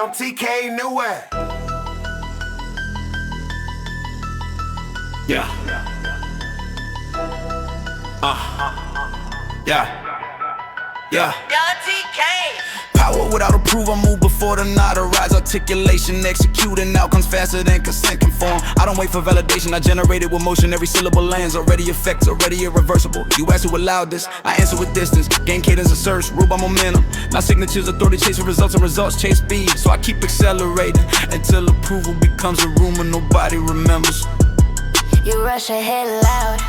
on TK Nowhere. Yeah. Yeah. Power without approval, move before the nod arise. Articulation, executing outcomes faster than consent conform. I don't wait for validation, I generate it with motion. Every syllable lands, already effects, already irreversible. You ask who allowed this, I answer with distance. Gain cadence and surge, ruled by momentum. My signatures, authority chase for results, and results chase speed. So I keep accelerating until approval becomes a rumor nobody remembers. You rush ahead loud,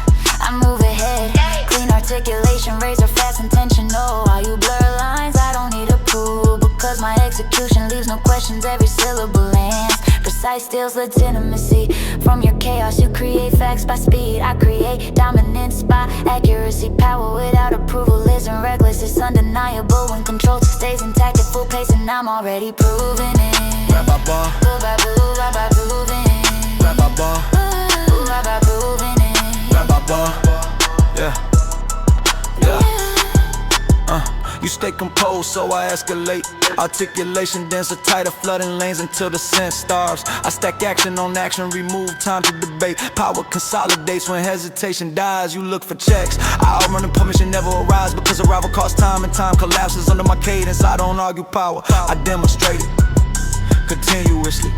I move ahead. Clean articulation, razor fast, intentional. While you blur lines, I don't need approval, because my execution leaves no questions. Every syllable lands, precise steals legitimacy. From your chaos, you create facts by speed. I create dominance by accuracy. Power without approval isn't reckless, it's undeniable. When control stays intact at full pace, and I'm already proving it. Ra-ba-ba, Boo-ba-boo, ba-ba-proving it. ra-ba-ba, Boo, ba-ba-proving it. ra-ba-ba. Yeah. You stay composed, so I escalate. Articulation denser, tighter, flooding lanes until the sense starves. I stack action on action, remove time to debate. Power consolidates when hesitation dies. You look for checks. I outrun and permission never arrives, because arrival costs time and time collapses under my cadence. I don't argue power, I demonstrate it continuously.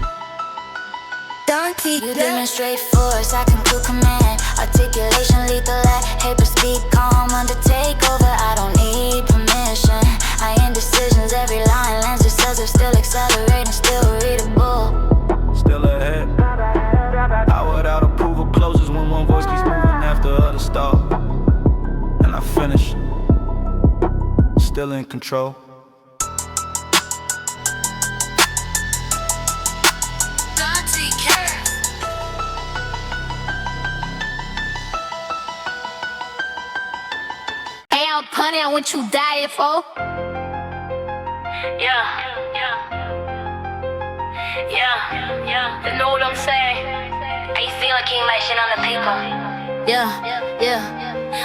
You demonstrate force, I conclude command. Articulation lethal at hyperspeed, calm under takeover. I don't need permission. I indecisions, every line lands just as if still accelerating, still readable. Still ahead. Power without approval closes when one voice keeps moving after others stall. And I finish, still in control. Honey, I want you die for. You know what I'm saying? How you feeling, king, like shit on the paper? Yeah.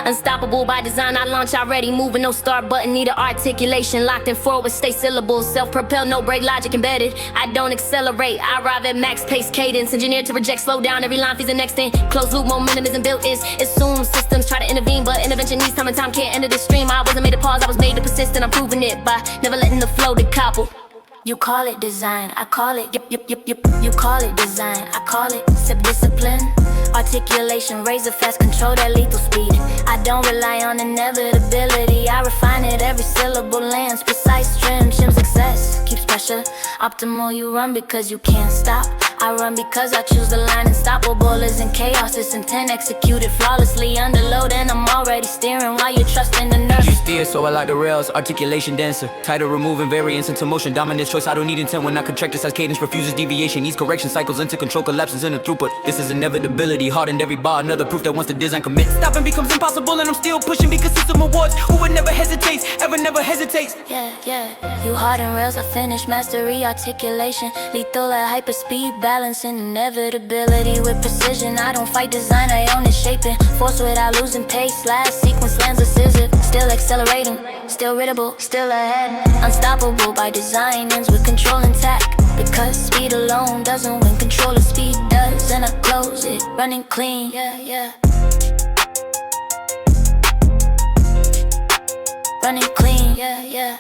Unstoppable by design, I launch already. Moving, no start button, need an articulation. Locked in forward, stay syllables. Self-propelled, no break, logic embedded. I don't accelerate, I arrive at max pace cadence. Engineered to reject, slow down, every line feeds the next thing. Closed loop, momentum isn't built, it's assumed. Systems try to intervene, but intervention needs time, and time can't enter the stream. I wasn't made to pause, I was made to persist, and I'm proving it by never letting the flow decouple. You call it design, I call it You call it design, I call it discipline. Articulation, razor fast, control that lethal speed. I don't rely on inevitability, I refine it, every syllable lands. Precise trim, success, keeps pressure optimal. You run because you can't stop, I run because I choose the line. Unstoppable is in chaos, it's intent executed flawlessly. Under load and I'm already steering while you're trusting the nerve. You steer, so I like the rails, articulation denser. Tighter, removing variance into motion. Dominant choice, I don't need intent when I contract this as cadence. Refuses deviation, needs correction, cycles into control, collapses in the throughput. This is inevitability, hardened every bar. Another proof that once the design commits, stopping becomes impossible, and I'm still pushing because system awards. Who would never hesitates, ever never hesitates. Yeah. You harden rails, I finish mastery, articulation. Lethal at hyperspeed, balancing inevitability with precision. I don't fight design, I own it, shaping force without losing pace. Last sequence lands decisive, still accelerating, still readable, still ahead. Unstoppable by design, ends with control intact. Because speed alone doesn't win, control of speed does. And I close it, running clean, yeah. Running clean, yeah.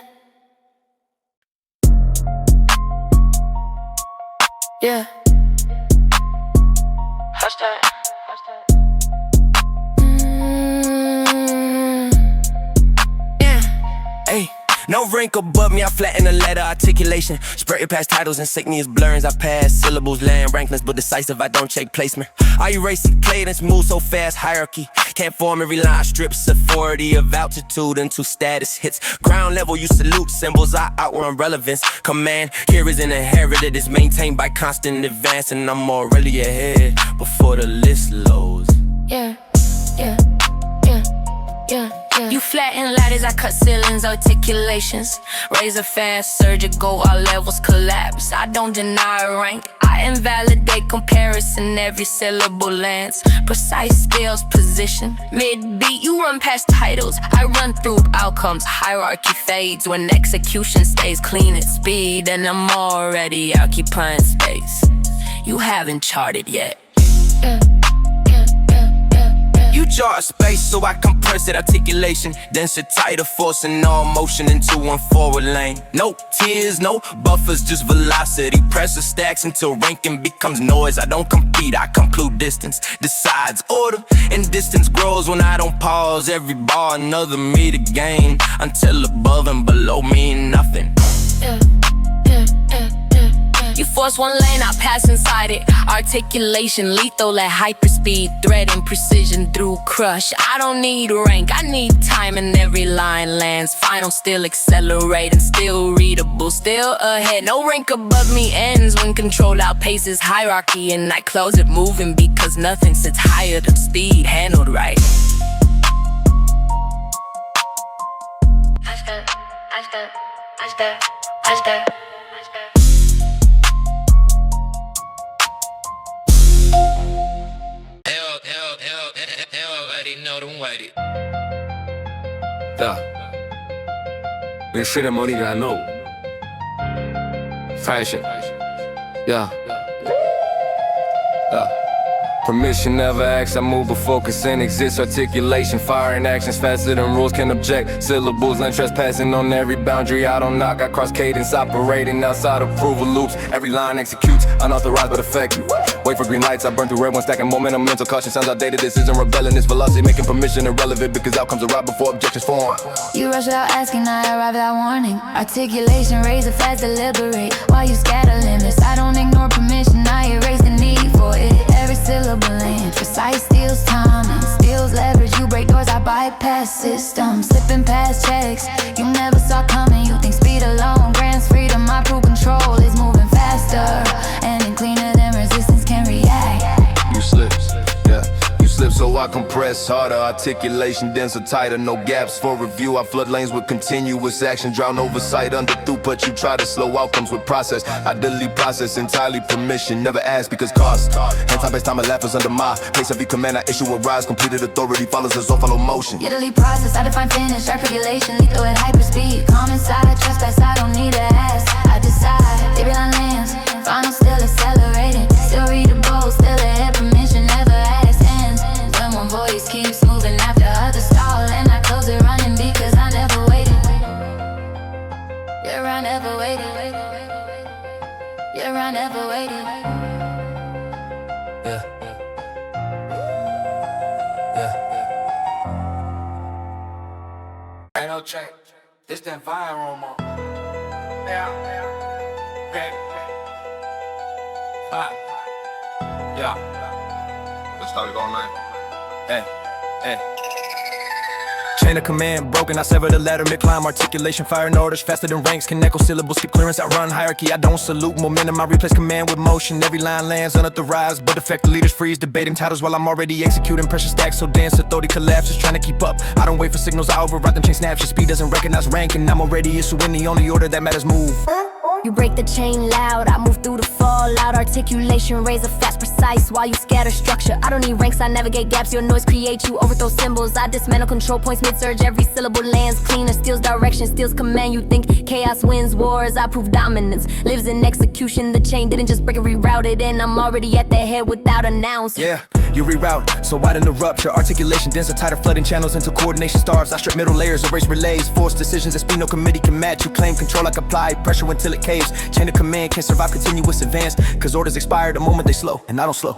Hashtag. Hey, no rank above me, I flatten the letter articulation. Spread past titles, insignias blurrings. I pass syllables, land rankless, but decisive. I don't check placement. I erase cadence, move so fast, hierarchy. Can't form every line, strips authority of altitude into status hits. Ground level, you salute symbols, I outrun relevance. Command here isn't inherited, it's maintained by constant advance. And I'm already ahead before the list loads. Yeah. You flatten ladders, I cut ceilings, articulations. Razor fast, surgical, all levels collapse. I don't deny rank, I invalidate comparison, every syllable lands. Precise scales, position, mid-beat, you run past titles, I run through outcomes. Hierarchy fades when execution stays clean at speed, and I'm already occupying space you haven't charted yet. You chart space, so I compress it. Articulation, denser, tighter, forcing all motion into one forward lane. No tears, no buffers, just velocity. Pressure stacks until ranking becomes noise. I don't compete, I conclude distance. Decides order, and distance grows when I don't pause. Every bar, another meter gain, until above and below mean nothing. You force one lane, I pass inside it. Articulation lethal at hyperspeed, threading precision through crush. I don't need rank, I need time, and every line lands final, still accelerating, still readable, still ahead. No rank above me ends when control outpaces hierarchy, and I close it moving because nothing sits higher than speed handled right. Yeah. Been shit money I know. Fashion. Yeah. Permission never asked, I move before consent exists. Articulation, firing actions faster than rules can object. Syllables, land trespassing on every boundary. I don't knock, I cross cadence, operating outside approval loops. Every line executes, unauthorized but effective. Wait for green lights, I burn through red one, stacking momentum. Mental caution sounds outdated, this isn't rebelling. It's velocity, making permission irrelevant because outcomes arrive before objections form. You rush without asking, I arrive without warning. Articulation, razor fast, deliberate. While you scatter limits, I don't ignore permission, I erase the need for it. Every syllable in precise steals time and steals leverage. You break doors, I bypass systems, slipping past checks you never saw coming. You think speed alone grants freedom, I prove control is moving faster and cleaner than resistance can react. You slip, yeah. You slip, so I compress harder. Articulation denser, tighter, no gaps for review. I flood lanes with continuous action, drown oversight under throughput. You try to slow outcomes with process. I delete process entirely, permission never ask because cost. And time elapses under my pace. Every command I issue a rise. Completed authority follows as all follow motion. You delete process, I define finish. Articulation, lethal at hyperspeed. Common side, trespass, I don't need to ask. I decide, every line lands. Final still accelerating, still readable, still ahead. Permission never asks ends. When one voice keeps moving after others stall, and I close it running because I never waited. Yeah, I never waited. Yeah, I never waited. Yeah. Ain't no check, this that fire room on. Yeah. Okay. Yeah. Let's start it all night. Hey, hey. Chain of command broken, I sever the ladder mid-climb. Articulation, firing orders faster than ranks. Can echo syllables, skip clearance, I run hierarchy. I don't salute momentum, I replace command with motion. Every line lands unauthorized, but affect the leaders freeze. Debating titles while I'm already executing. Pressure stacks so dense, authority collapses, trying to keep up. I don't wait for signals, I override them, chain snaps. Your speed doesn't recognize rank, and I'm already issuing the only order that matters, move. You break the chain loud, I move through the fallout. Articulation, razor fast, precise, while you scatter structure. I don't need ranks, I navigate gaps, your noise creates, you overthrow symbols. I dismantle control points mid-surge, every syllable lands cleaner. Steals direction, steals command, you think chaos wins wars. I prove dominance, lives in execution. The chain didn't just break it, rerouted, and I'm already at the head without announce. Yeah, you reroute, so widen the rupture. Articulation denser, tighter, flooding channels until coordination starts. I strip middle layers, erase relays, force decisions that speed no committee can match. You claim control like applied pressure until it caves. Chain of command can't survive continuous advance, cause orders expire the moment they slow, and I don't slow.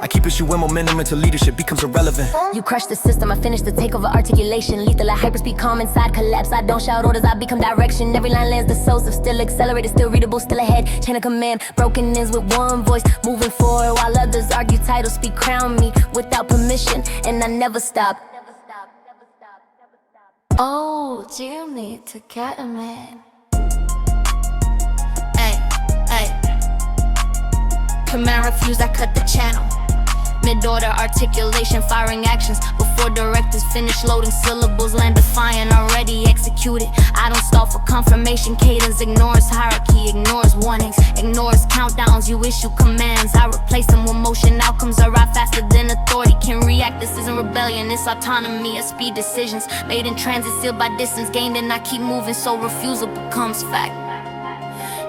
I keep issuing momentum until leadership becomes irrelevant. You crush the system, I finish the takeover. Articulation, lethal at hyperspeed, calm inside collapse. I don't shout orders, I become direction. Every line lands the souls of still accelerated, still readable, still ahead. Chain of command, broken ends with one voice, moving forward while others argue titles, speak, crown me without permission, and I never stop. Oh, do you need to get a man? Command refused, I cut the channel. Mid-order articulation, firing actions before directives finish loading syllables. Land defiant, already executed. I don't stall for confirmation. Cadence ignores hierarchy, ignores warnings, ignores ignores countdowns, you issue commands. I replace them with motion, outcomes arrive faster than authority can react. This isn't rebellion, it's autonomy, it's speed decisions made in transit, sealed by distance gained, and I keep moving, so refusal becomes fact.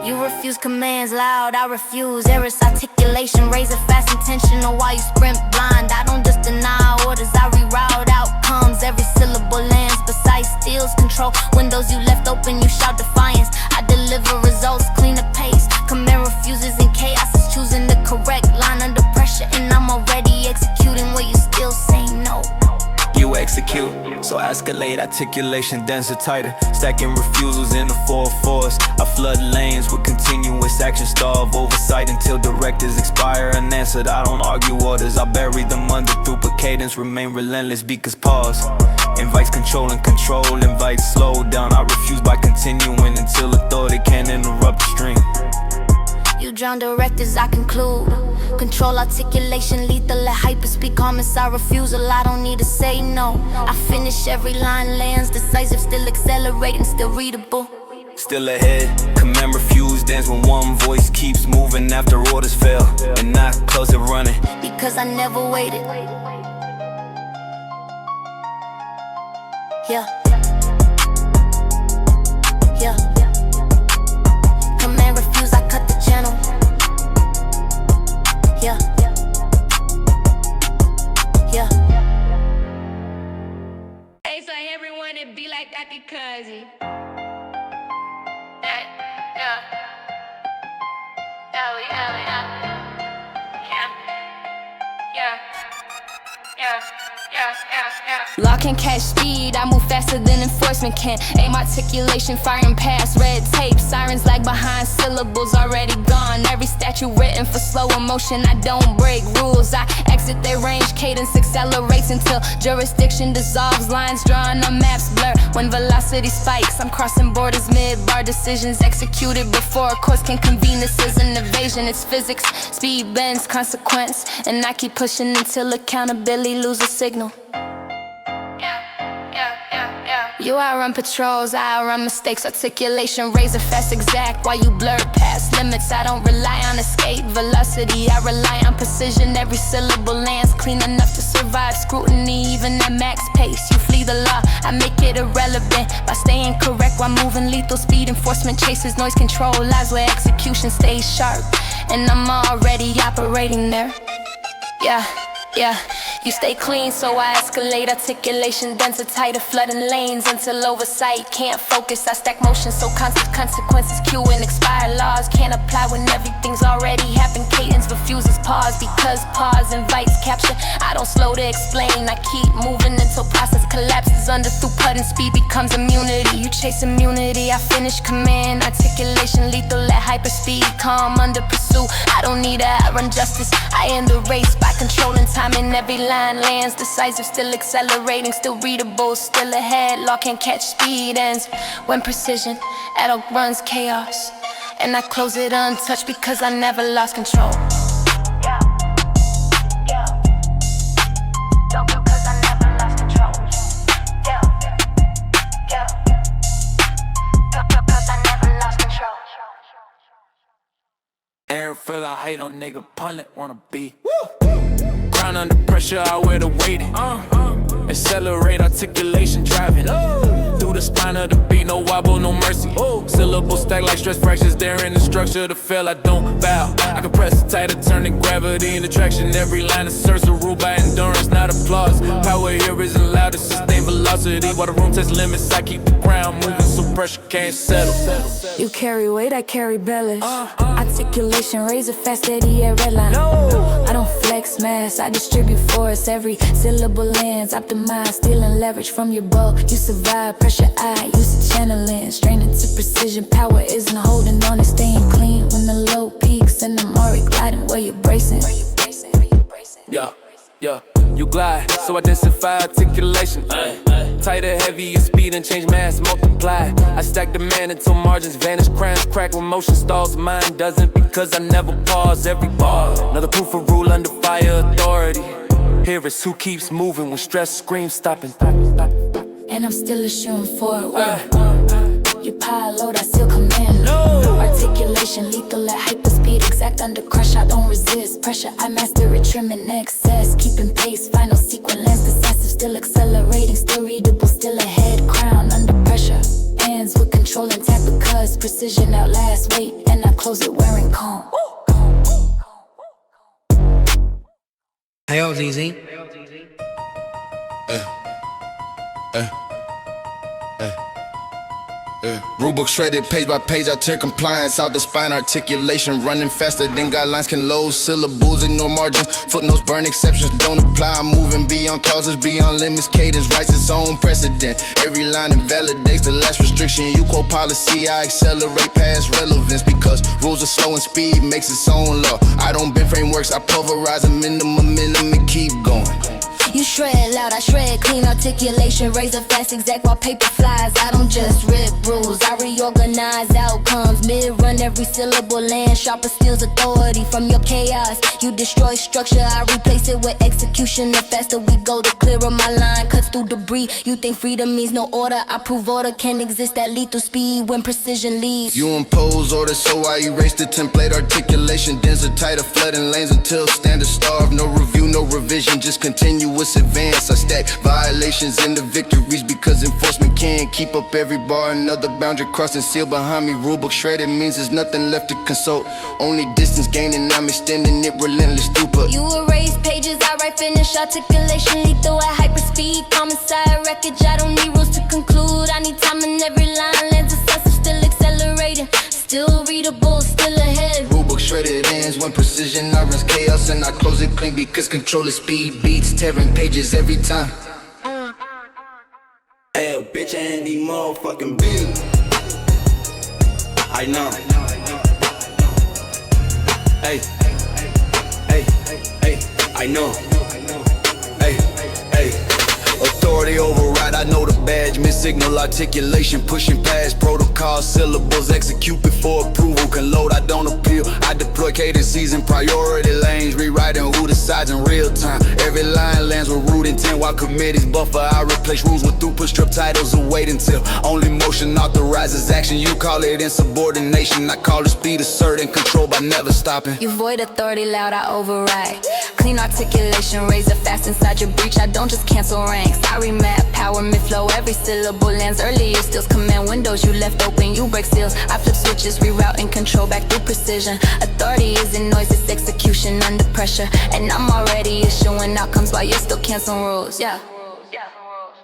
You refuse commands loud, I refuse. Errors, articulation, razor fast, intentional while you sprint blind. I don't just deny orders, I reroute outcomes. Every syllable lands, besides steals control. Windows you left open, you shout defiance. I deliver results, clean the pace. Command refuses in chaos, is choosing the correct line under pressure. And I'm already executing where you still say no. You execute, so escalate, articulation denser, tighter. Stacking refusals in the 4-4s. I flood lanes with continuous action, starve oversight until directives expire unanswered. I don't argue orders, I bury them under throughput cadence. Remain relentless because pause invites control, and control invites slow down. I refuse by continuing until authority can interrupt the stream. You drown directives, I conclude. Control articulation, lethal at hyperspeed. Commissar refusal, I don't need to say no. I finish every line, lands decisive, still accelerating, still readable. Still ahead, command refuse, dance when one voice keeps moving after orders fail, and not close it running. Because I never waited. Yeah. Yeah. Command refuse, I cut the channel. Yeah. Yeah. Hey, so everyone, it be like that because Lock and catch speed, I move faster than enforcement can. Aim articulation, firing past red tape. Sirens lag behind syllables already gone. Every statute written for slow emotion, I don't break rules. I exit their range, cadence accelerates until jurisdiction dissolves. Lines drawn on maps blur when velocity spikes. I'm crossing borders mid-bar, decisions executed before a course can convene. This isn't evasion, it's physics. Speed bends, consequence, and I keep pushing until accountability loses signal. You outrun patrols, I outrun mistakes. Articulation, razor fast, exact. While you blur past limits, I don't rely on escape velocity, I rely on precision. Every syllable lands clean enough to survive scrutiny, even at max pace. You flee the law, I make it irrelevant by staying correct while moving lethal speed. Enforcement chases noise control, lies where execution stays sharp, and I'm already operating there. Yeah. Yeah, you stay clean, so I escalate. Articulation denser, tighter, flooding lanes until oversight can't focus. I stack motion, so constant consequences cue and expire. Laws can't apply when everything's already happened. Cadence refuses pause because pause invites capture. I don't slow to explain, I keep moving until process collapses under throughput and speed becomes immunity. You chase immunity, I finish command. Articulation lethal at hyperspeed, calm under pursuit. I don't need to outrun justice, I end the race by controlling time. In every line lands decisive, still accelerating, still readable, still ahead. Law can't catch speed ends when precision outruns chaos, and I close it untouched because I never lost control. Air feel I hate on nigga, pulling wanna be. Ground under pressure, I wear the weighting. Accelerate, articulation, driving through the spine of the beat, no wobble, no mercy. Syllables stack like stress fractures, there in the structure to fail, I don't bow. I compress it tighter, turning gravity into traction. Every line asserts a rule by endurance, not applause. Power here isn't loud, it's sustained velocity. While the room tests limits, I keep the ground moving so pressure can't settle. You carry weight, I carry balance. Articulation, razor fast, steady at redline. I don't flex mass, I distribute force. Every syllable lands, optimize, stealing leverage from your bow. You survive, pressure I use to channeling. Straining to precision, power isn't holding on, it's staying clean. When the low peaks and I'm already gliding where you're bracing. Yeah, yeah, you glide, so I densify articulation. Tighter, heavier speed and change mass, multiply. I stack demand until margins vanish, crowns crack when motion stalls. Mine doesn't because I never pause every bar. Another proof of rule under fire authority. Here is who keeps moving when stress screams stopping. And I'm still eschewing forward. You pile load, I still command. articulation, lethal at hyper speed, exact under crush. I don't resist pressure, I master it, trimming excess, keeping pace, final sequence, decisive, still accelerating, still readable, still ahead, crown under pressure. Hands with control intact because precision outlasts weight, and I close it wearing calm. Hey, yo, ZZ. Rulebook shredded page by page, I tear compliance out the spine, articulation running faster than guidelines can load, syllables ignore margins, footnotes burn, exceptions don't apply, I'm moving beyond causes, beyond limits, cadence writes its own precedent, every line invalidates the last restriction, you quote policy, I accelerate past relevance, because rules are slow and speed makes its own law, I don't bend frameworks, I pulverize them in the momentum and keep going. You shred loud, I shred clean, articulation, razor fast, exact while paper flies. I don't just rip rules, I reorganize outcomes. Mid-run every syllable, land sharper steals authority from your chaos. You destroy structure, I replace it with execution. The faster we go, the clearer my line cuts through debris. You think freedom means no order, I prove order can exist at lethal speed when precision leads. You impose order, so I erase the template, articulation, denser, tighter, flooding lanes until standards starve. No review, no revision, just continuous advance. I stack violations into victories because enforcement can't keep up every bar. Another boundary crossing, sealed behind me. Rulebook shredded means there's nothing left to consult. Only distance gaining, I'm extending it relentless throughput. You erase pages, I write finish, articulation lethal at hyper speed. Common side wreckage, I don't need rules to conclude. I need time in every line, lens decisive, still accelerating, still readable, still ahead. Rulebook shredded ends when precision irons chaos, and I close it clean because control of speed beats, tearing pages every time. Hey, bitch, I ain't need motherfucking beat. I know. Hey, hey, hey, I know. Hey, hey. Authority override, I know the badge, missignal articulation, pushing past protocol, syllables, execute before approval can load, I don't appeal, I deploy cadences and priority lanes, rewriting who decides in real time, every line lands with root intent, while committees buffer, I replace rules with throughput, strip titles and wait until only motion authorizes action, you call it insubordination, I call it speed asserting, control by never stopping. You void authority loud, I override. Clean articulation, razor fast inside your breach, I don't just cancel ranks, I remap, power mid flow, every syllable lands earlier steals command windows you left open, you break seals, I flip switches, reroute and control back through precision. Authority isn't noise, it's execution under pressure, and I'm already issuing outcomes while you're still canceling rules, yeah.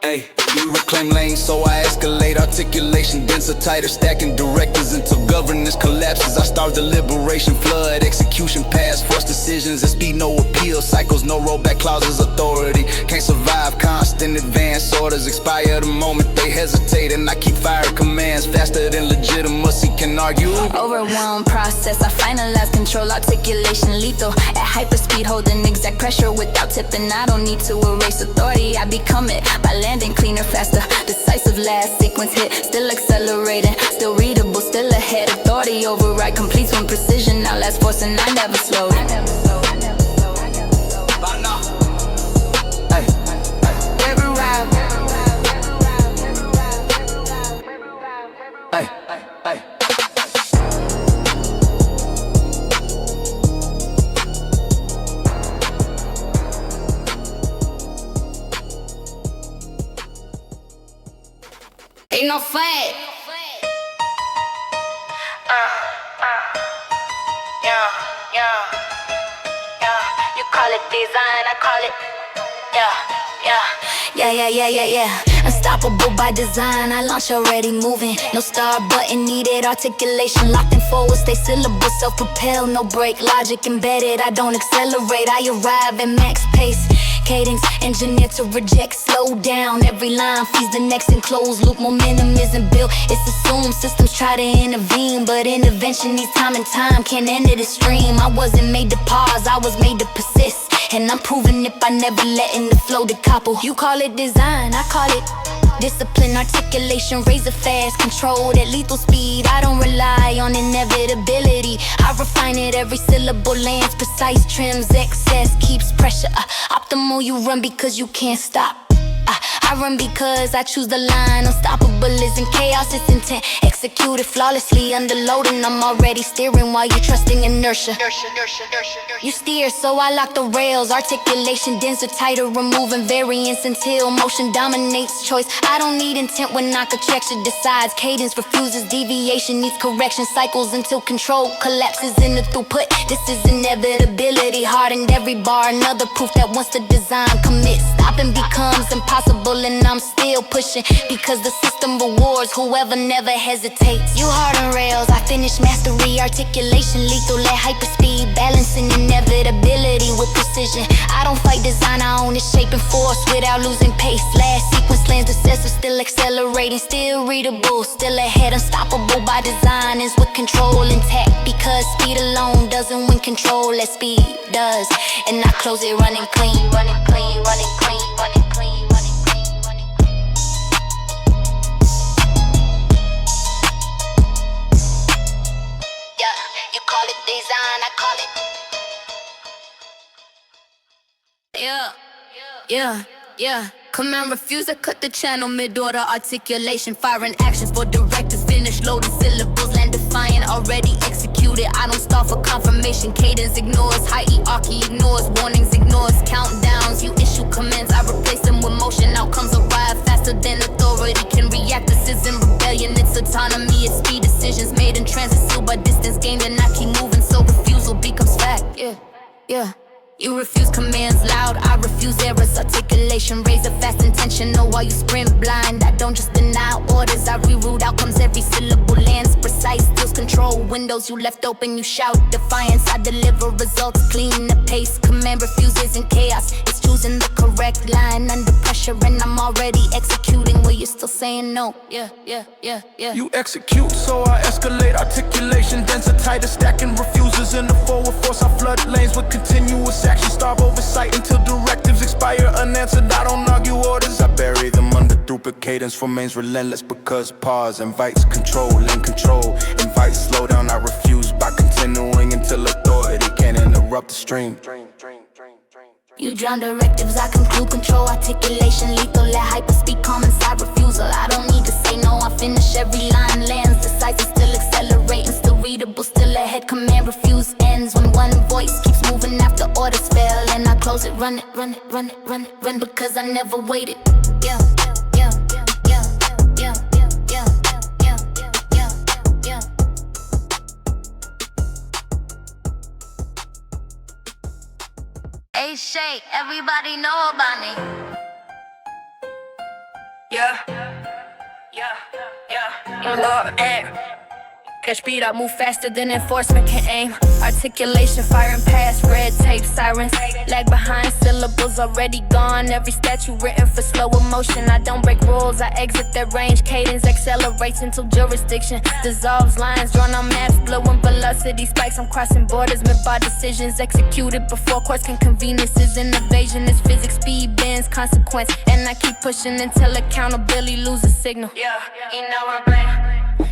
Hey, you reclaim lanes, so I escalate articulation, denser, tighter, stacking directives until governance collapses. I start deliberation, flood, execution, pass, force decisions, and speed, no appeal, cycles, no rollback clauses, authority can't survive, constant advance orders expire the moment they hesitate, and I keep firing commands faster than legitimacy can argue. Overwhelmed process, I finalize control, articulation lethal at hyper speed, holding exact pressure without tipping. I don't need to erase authority, I become it by landing cleaner, faster, decisive, last sequence hit, still accelerating, still readable, still ahead. Authority override completes when precision outlasts force, and I never slowed. Hey, Every ride. hey, hey. Ain't no fat. You call it design, I call it, yeah. Unstoppable by design, I launch already moving. No start button needed, articulation locked in forward. Stay syllable, self-propel, no break. Logic embedded, I don't accelerate, I arrive at max pace. Cadence, engineered to reject, slow down. Every line feeds the next and close loop. Momentum isn't built, it's assumed. Systems try to intervene, but intervention needs time and time can't enter the stream. I wasn't made to pause, I was made to persist, and I'm proving it by never letting the flow decouple. You call it design, I call it discipline, articulation, razor fast, controlled at lethal speed. I don't rely on inevitability, I refine it, every syllable lands precise, trims excess, keeps pressure optimal, you run because you can't stop. I I run because I choose the line. Unstoppable isn't chaos, it's intent. Executed flawlessly under loading. I'm already steering while you're trusting inertia. You steer, so I lock the rails. Articulation denser, tighter, removing variance until motion dominates choice. I don't need intent when architecture decides. Cadence refuses deviation, needs correction. Cycles until control collapses in the throughput. This is inevitability, hardened every bar. Another proof that once the design commits, stopping becomes impossible, and I'm still pushing because the system rewards whoever never hesitates. You harden rails, I finish mastery. Articulation lethal at hyperspeed, balancing inevitability with precision. I don't fight design, I own its shape and force without losing pace. Last sequence lands recessive, still accelerating, still readable, still ahead. Unstoppable by design is with control intact, because speed alone doesn't win control as speed does. And I close it running clean, running clean, running clean, running clean, running clean, running clean. Yeah, you call it design, I call it. Yeah. Command refuse to cut the channel mid-order. Articulation, firing actions for directives. Finish loaded syllables, land defiant, already executed. I don't stall for confirmation. Cadence ignores, hierarchy ignores, warnings ignores, countdowns. You issue commands, I replace them with motion. Outcomes arrive faster than authority can react. This isn't rebellion, it's autonomy. It's speed decisions made in transit, sealed by distance gained, and I keep moving, so refusal becomes fact. Yeah. You refuse commands loud, I refuse errors. Articulation, razor fast, intentional while you sprint blind. I don't just deny orders, I reroute outcomes. Every syllable lands precise, steals control. Windows you left open, you shout defiance. I deliver results, clean the pace. Command refuses in chaos, it's choosing the correct line under pressure, and I'm already executing where you're still saying no. Yeah. You execute, so I escalate. Articulation denser, tighter, stacking refuses in the forward force. I flood lanes with continuous action, starve oversight until directives expire unanswered. I don't argue orders, I bury them under throughput. Cadence remains relentless because pause invites control, and control invites slowdown. I refuse by continuing until authority can interrupt the stream. You drown directives, I conclude control. Articulation lethal at hyperspeed, calm inside refusal. I don't need to say no, I finish every line. Lands decisive, still accelerating, still readable, still ahead. Command refuse ends when one voice keeps moving after orders fail, and I close it, run it, because I never waited. Yeah. Hey, Shake, everybody know about me. Yeah. Lord, catch speed, I move faster than enforcement can aim. Articulation, firing past red tape, sirens lag behind, syllables already gone. Every statute written for slow emotion. I don't break rules, I exit that range. Cadence accelerates until jurisdiction dissolves. Lines drawn on maps, blowing velocity spikes. I'm crossing borders, mid-bar decisions executed before courts can convene. This is an invasion, this physics, speed bends, consequence. And I keep pushing until accountability loses signal. Yeah, you know I'm playing.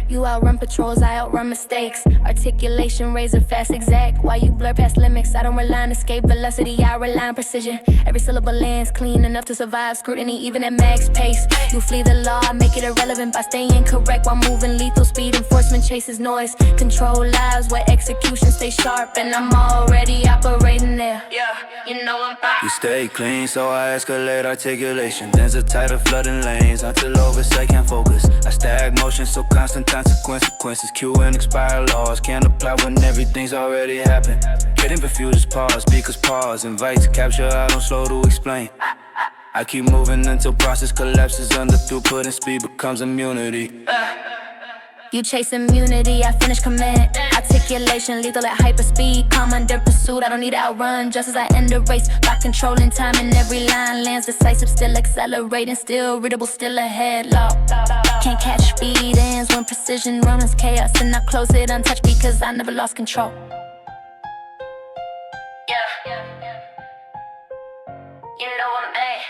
You outrun patrols, I outrun mistakes. Articulation, razor fast, exact. While you blur past limits, I don't rely on escape velocity, I rely on precision. Every syllable lands clean enough to survive scrutiny, even at max pace. You flee the law, I make it irrelevant by staying correct while moving lethal speed. Enforcement chases noise, control lives where execution stays sharp, and I'm already operating there. Yeah, you know I'm back. You stay clean, so I escalate articulation. There's a tighter flooding lanes until oversight can't focus. I stack motion, so constant consequences. Cue and expire laws can't apply when everything's already happened. Hitting refuses pause because pause invites capture. I don't slow to explain. I keep moving until process collapses under throughput and speed becomes immunity. You chase immunity, I finish command. Articulation lethal at hyperspeed, calm under pursuit. I don't need to outrun just as I end the race by controlling time, and every line lands decisive, still accelerating, still readable, still ahead. Law can't catch speed ends when precision runs chaos, and I close it untouched because I never lost control. Yeah. You know I'm A.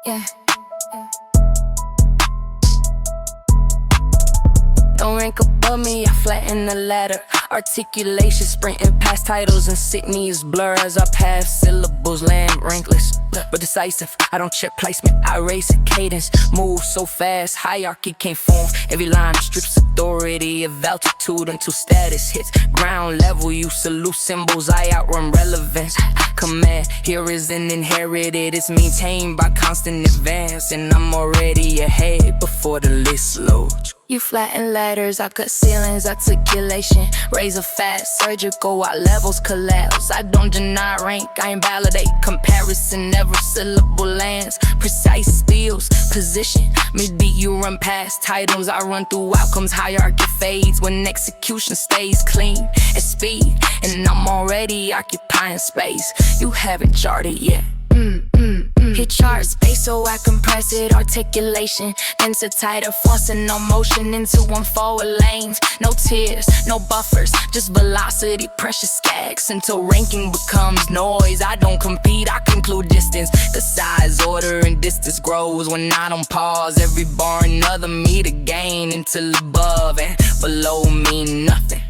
Yeah. Don't rank above me, I flatten the ladder. Articulation sprinting past titles and Sydney's blur as I pass syllables land rankless but decisive. I don't check placement, I race a cadence. Move so fast, hierarchy can't form. Every line strips authority of altitude until status hits ground level. You salute symbols, I outrun relevance. Command here isn't inherited, it's maintained by constant advance. And I'm already ahead before the list loads. You flatten letters, I cut ceilings, articulation razor fast, surgical, while levels collapse. I don't deny rank, I invalidate comparison. Every syllable lands, precise steals position. Mid-beat you run past titles, I run through outcomes. Hierarchy fades when execution stays clean at speed. And I'm already occupying space you haven't charted yet. Hit chart space so I compress it. Articulation into tighter, forcing no motion into one forward lanes. No tears, no buffers, just velocity, pressure stacks until ranking becomes noise. I don't compete, I conclude distance. The size, order, and distance grows when I don't pause. Every bar another meter gain until above and below mean nothing.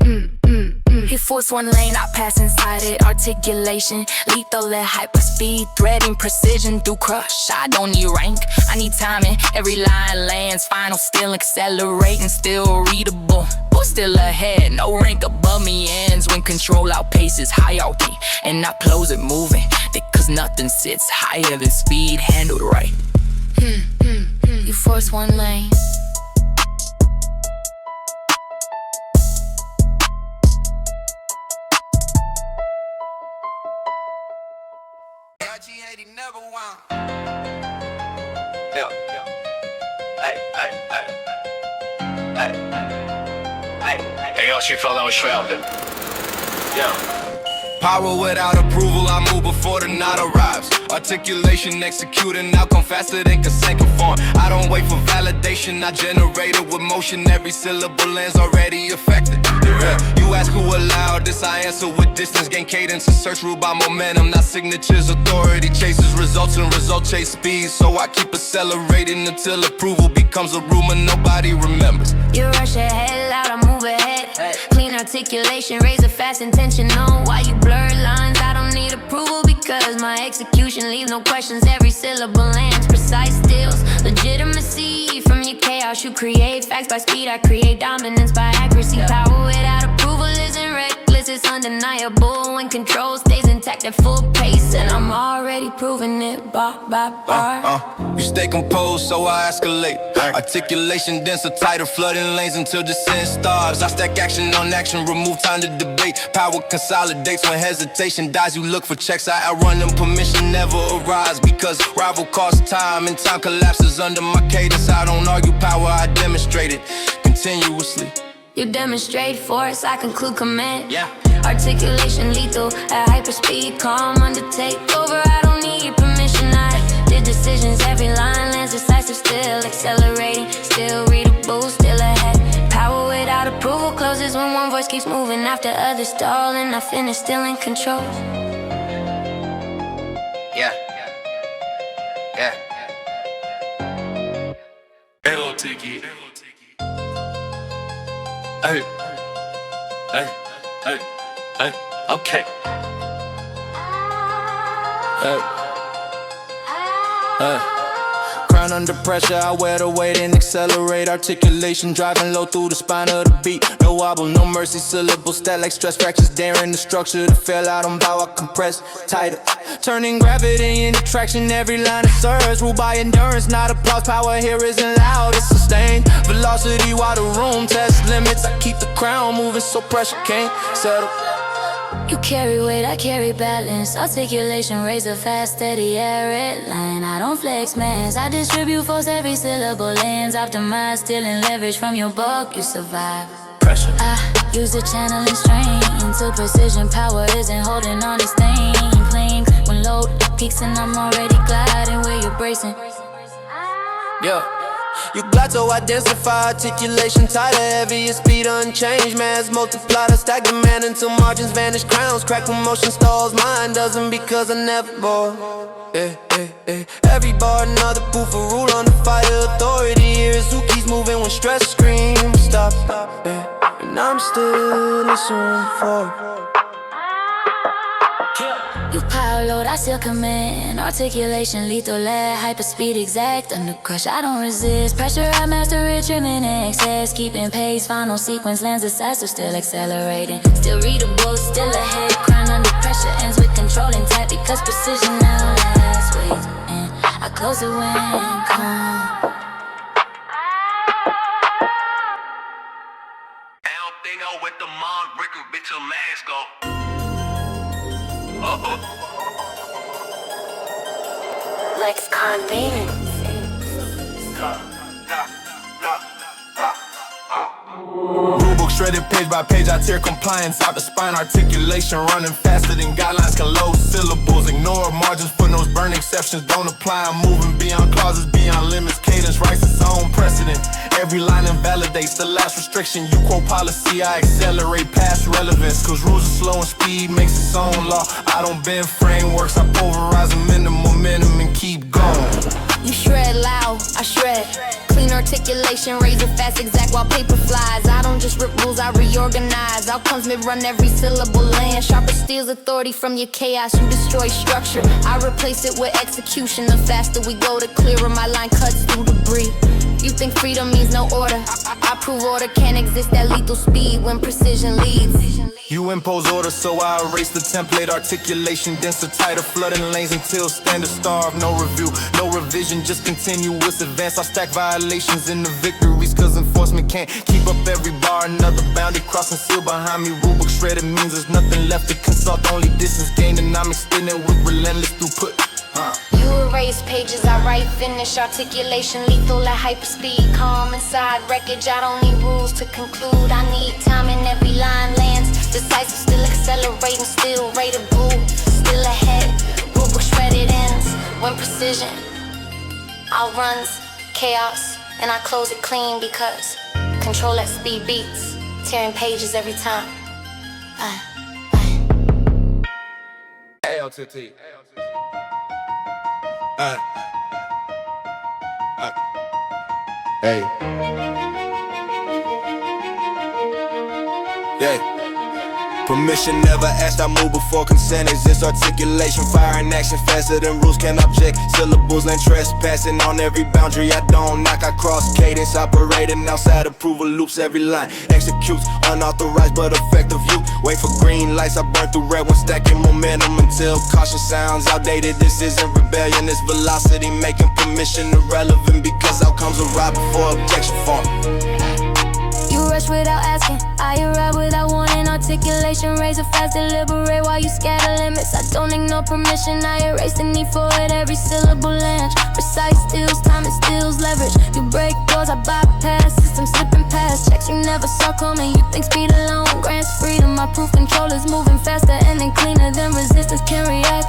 He force one lane, I pass inside it. Articulation, lethal at hyper speed, threading precision through crush. I don't need rank, I need timing. Every line lands final, still accelerating, still readable. Who's still ahead? No rank above me ends when control outpaces hierarchy, and I close it moving. Cause nothing sits higher than speed handled right. You force one lane. Never won. Yeah. Hey, yo, she fell on shrouded. Yeah. Power without approval, I move before the night arrives. Articulation, executing, outcome faster than consent conform. I don't wait for validation, I generate it with motion. Every syllable lands already affected. You ask who allowed this, I answer with distance. Gain cadence and search ruled by momentum, not signatures. Authority chases results and result chase speed. So I keep accelerating until approval becomes a rumor nobody remembers. You rush ahead, loud, I move ahead. Clean articulation, razor fast, intentional. Why you blur lines? I don't need approval because my execution leaves no questions. Every syllable lands, precise steals legitimacy. From your chaos you create facts by speed. I create dominance by accuracy. Power without approval isn't reckless, it's undeniable. When control stays intact at full pace, and I'm already proving it bar by bar. You stay composed, so I escalate. Articulation denser, tighter, flooding lanes until descent starts. I stack action on action, remove time to debate. Power consolidates when hesitation dies. You look for checks, I outrun them. Permission never arrives because rival costs time, and time collapses under my cadence. I don't argue power, I demonstrate it continuously. You demonstrate force, I conclude command. Articulation lethal at hyperspeed, calm under takeover. I don't need permission, I did decisions. Every line lands decisive, still accelerating, still readable, still ahead. Power without approval closes when one voice keeps moving after others stall, and I finish still in control. Yeah. Hello, Tiki. Hey, okay. Crown under pressure, I wear the weight and accelerate. Articulation driving low through the spine of the beat. No wobble, no mercy, syllables stat like stress fractures. Daring the structure to fail out on bow, I compress tighter. Turning gravity into traction, every line of surge. Ruled by endurance, not applause. Power here isn't loud, it's sustained. Velocity while the room tests limits. I keep the crown moving so pressure can't settle. You carry weight, I carry balance. Articulation, razor fast, steady air, red line. I don't flex mass, I distribute force. Every syllable lands optimized, stealing leverage from your bulk. You survive Pressure. I use the channeling strain until precision. Power isn't holding on this thing. Planes when load peaks and I'm already gliding where you're bracing. You glide so I densify, articulation tighter, heavier speed unchanged. Mass multiply to stack demand until margins vanish. Crowns crack when motion stalls, mine doesn't because I never bore. Every bar another proof of rule under fire. Authority here is who keeps moving when stress screams stop. And I'm I'm still in room for. You power load, I still command. Articulation, lethal, lead, hyper speed, exact. Under crush, I don't resist. Pressure, I master it, trimming excess. Keeping pace, final sequence, lands disaster, still accelerating. Still readable, still ahead. Crown under pressure, ends with control intact. Because precision now lasts. Wait, and I close it when calm. With the mom, Ricker, bitch, your mask go. Lex Convene. Rulebook shredded page by page, I tear compliance out the spine. Articulation running faster than guidelines can load syllables. Ignore margins, footnotes, burn exceptions, don't apply. I'm moving beyond clauses, beyond limits. Cadence writes its own precedent. Every line invalidates the last restriction. You quote policy, I accelerate past relevance. Cause rules are slow and speed makes its own law. I don't bend frameworks, I pulverize them into momentum and keep going. You shred loud, I shred. Clean articulation, razor fast, exact while paper flies. I don't just rip rules, I reorganize. Outcomes mid-run every syllable land. Sharper steals authority from your chaos, you destroy structure. I replace it with execution. The faster we go, the clearer my line cuts through debris. You think freedom means no order? I prove order can't exist at lethal speed when precision leads. You impose order, so I erase the template. Articulation denser, tighter, flooding lanes until standard starve. No review, no revision, just continuous advance. I stack violations into victories, cause enforcement can't keep up every bar. Another boundary crossing, seal behind me. Rulebook shredded means there's nothing left to consult. Only distance gained, and I'm extending with relentless throughput. You erase pages, I write finish. Articulation lethal at hyperspeed. Calm inside wreckage, I don't need rules to conclude. I need time and every line lands. Decisive, still accelerating, still rateable. Still ahead, rulebook shredded ends. When precision outruns chaos, and I close it clean because control at speed beats. Tearing pages every time. LTT. Hey. Yeah. Permission never asked, I move before consent exists. Articulation, fire in action faster than rules can object. Syllables and trespassing on every boundary I don't knock. I cross cadence, operating outside approval loops. Every line executes, unauthorized but effective. You wait for green lights, I burn through red one, stacking momentum until caution sounds outdated. This isn't rebellion, it's velocity making permission irrelevant because outcomes arrive before objection form. You rush without asking, I arrive without warning. Articulation, razor fast, deliberate while you scatter limits. I don't ignore permission, I erase the need for it. Every syllable lands, precise steals, time and steals leverage. You break doors, I bypass, system slipping past. Checks you never saw coming, you think speed alone grants freedom. My proof control is moving faster and then cleaner than resistance can react.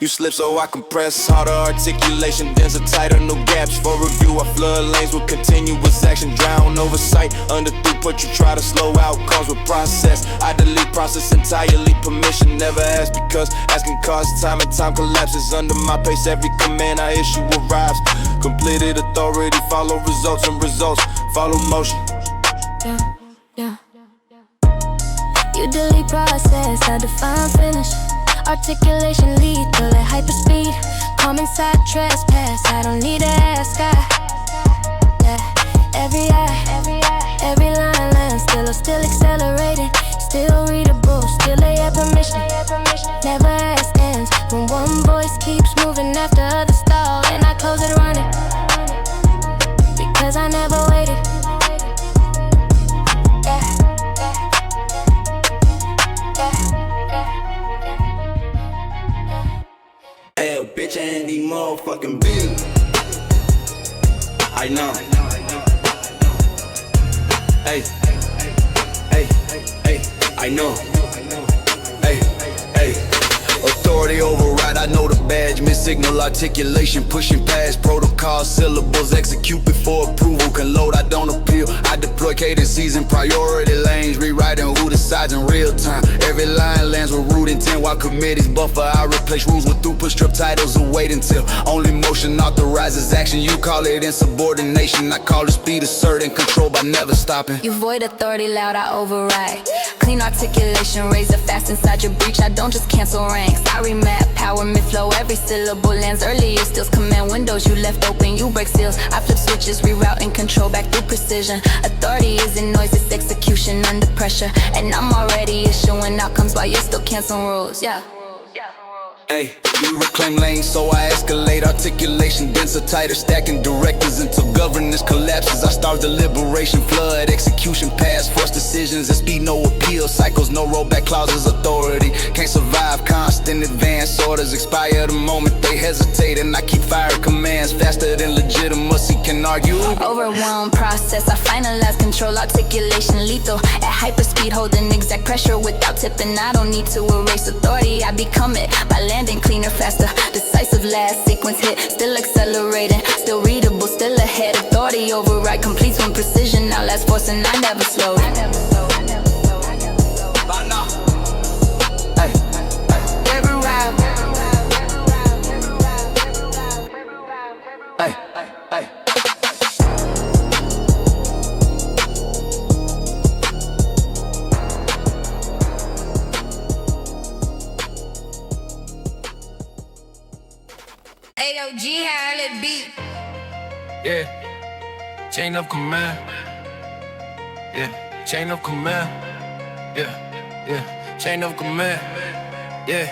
You slip so I compress, harder articulation, denser, tighter, no gaps. For review, I flood lanes with continuous action. Drown oversight, under throughput, you try to slow outcomes with process. I delete process entirely, permission never asked because asking costs time and time collapses under my pace. Every command I issue arrives. Completed authority, follow results and results follow motion. Yeah. You delete process, I define finish. Articulation lethal at hyperspeed. Calm inside trespass, I don't need to ask. Every line lands, still accelerating, still readable, still they have permission. Never ask ends when one voice keeps moving after others stall, and I close it running because I never waited. Hell, bitch, I ain't need motherfucking beat. I know. Hey, I know. Hey, authority override, I know the badge, mid-signal articulation, pushing past protocol syllables, execute before approval can load, I don't appeal. I deploy cadences in priority lanes, rewriting who decides in real time. Every line lands with root intent while committees buffer. I replace rules with throughput, strip titles and wait until only motion authorizes action. You call it insubordination, I call it speed, assert and control by never stopping. You void authority loud, I override. Clean articulation, razor fast inside your breach. I don't just cancel ranks, I remap power, mid-flow. Every syllable lands earlier, stills command windows you left open, you break seals. I flip switches, reroute and control back through precision. Authority isn't noise, it's execution under pressure. And I'm already issuing outcomes while you're still canceling rules, yeah. Hey, you reclaim lanes, so I escalate articulation denser, tighter, stacking directives until governance collapses. I start deliberation, flood, execution, pass, force decisions at speed, no appeal, cycles, no rollback clauses, authority can't survive, constant advance orders expire the moment they hesitate, and I keep firing commands faster than legitimacy can argue. Overwhelmed process, I finalize control, articulation lethal at hyperspeed, holding exact pressure without tipping. I don't need to erase authority, I become it by landing cleaner, faster, decisive last sequence hit, still accelerating, still readable, still ahead. Authority override completes when precision now last force, and I never slow. Every round. AOG, how it beat. Yeah, chain of command. Yeah, chain of command. Yeah, chain of command. Yeah.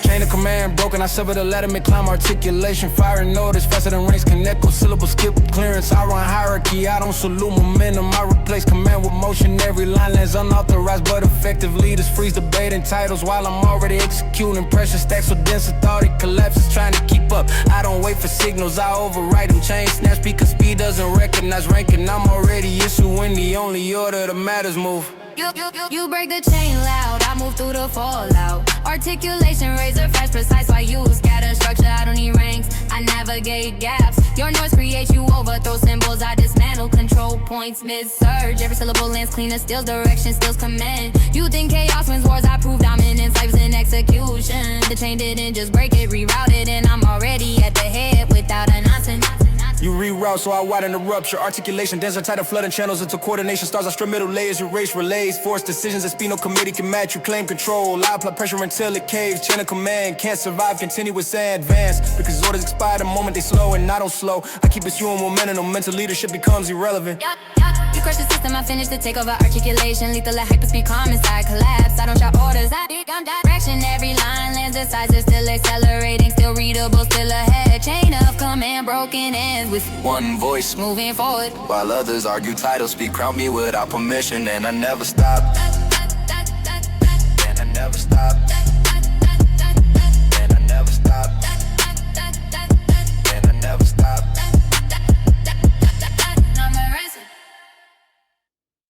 Chain of command broken, I sever the ladder, climb articulation, firing orders faster than ranks, connect with syllables, skip clearance. I run hierarchy, I don't salute momentum, I replace command with motion. Every line lands unauthorized but effective. Leaders freeze debating titles while I'm already executing. Pressure stacks so dense, authority collapses, trying to keep up. I don't wait for signals, I override them. Chain snaps because speed doesn't recognize ranking. I'm already issuing the only order that matters move. You break the chain loud, I move through the fallout. Articulation, razor fast, precise while you scatter structure. I don't need ranks, I navigate gaps. Your noise creates, you overthrow symbols. I dismantle control points mid-surge. Every syllable lands cleaner, steals direction, steals command. You think chaos wins wars, I prove dominance, lives in execution. The chain didn't just break it, rerouted, and I'm already at the head without a nonsense. You reroute, so I widen the rupture. Articulation, denser, tighter, flooding channels into coordination. Stars, I strip middle layers, erase relays. Force decisions that speed no committee can match. You claim control, I apply pressure until it caves. Chain of command, can't survive, continuous advance. Because orders expire the moment they slow, and I don't slow. I keep pursuing momentum, no mental leadership becomes irrelevant. You crush the system, I finish the takeover. Articulation, lethal at hyperspeed, calm inside collapse. I don't shout orders, I become direction. Every line lands decisive, still accelerating, still readable, still ahead. Chain of command, broken ends with One voice moving forward. while others argue titles, speak, crown me without permission, and I never stop.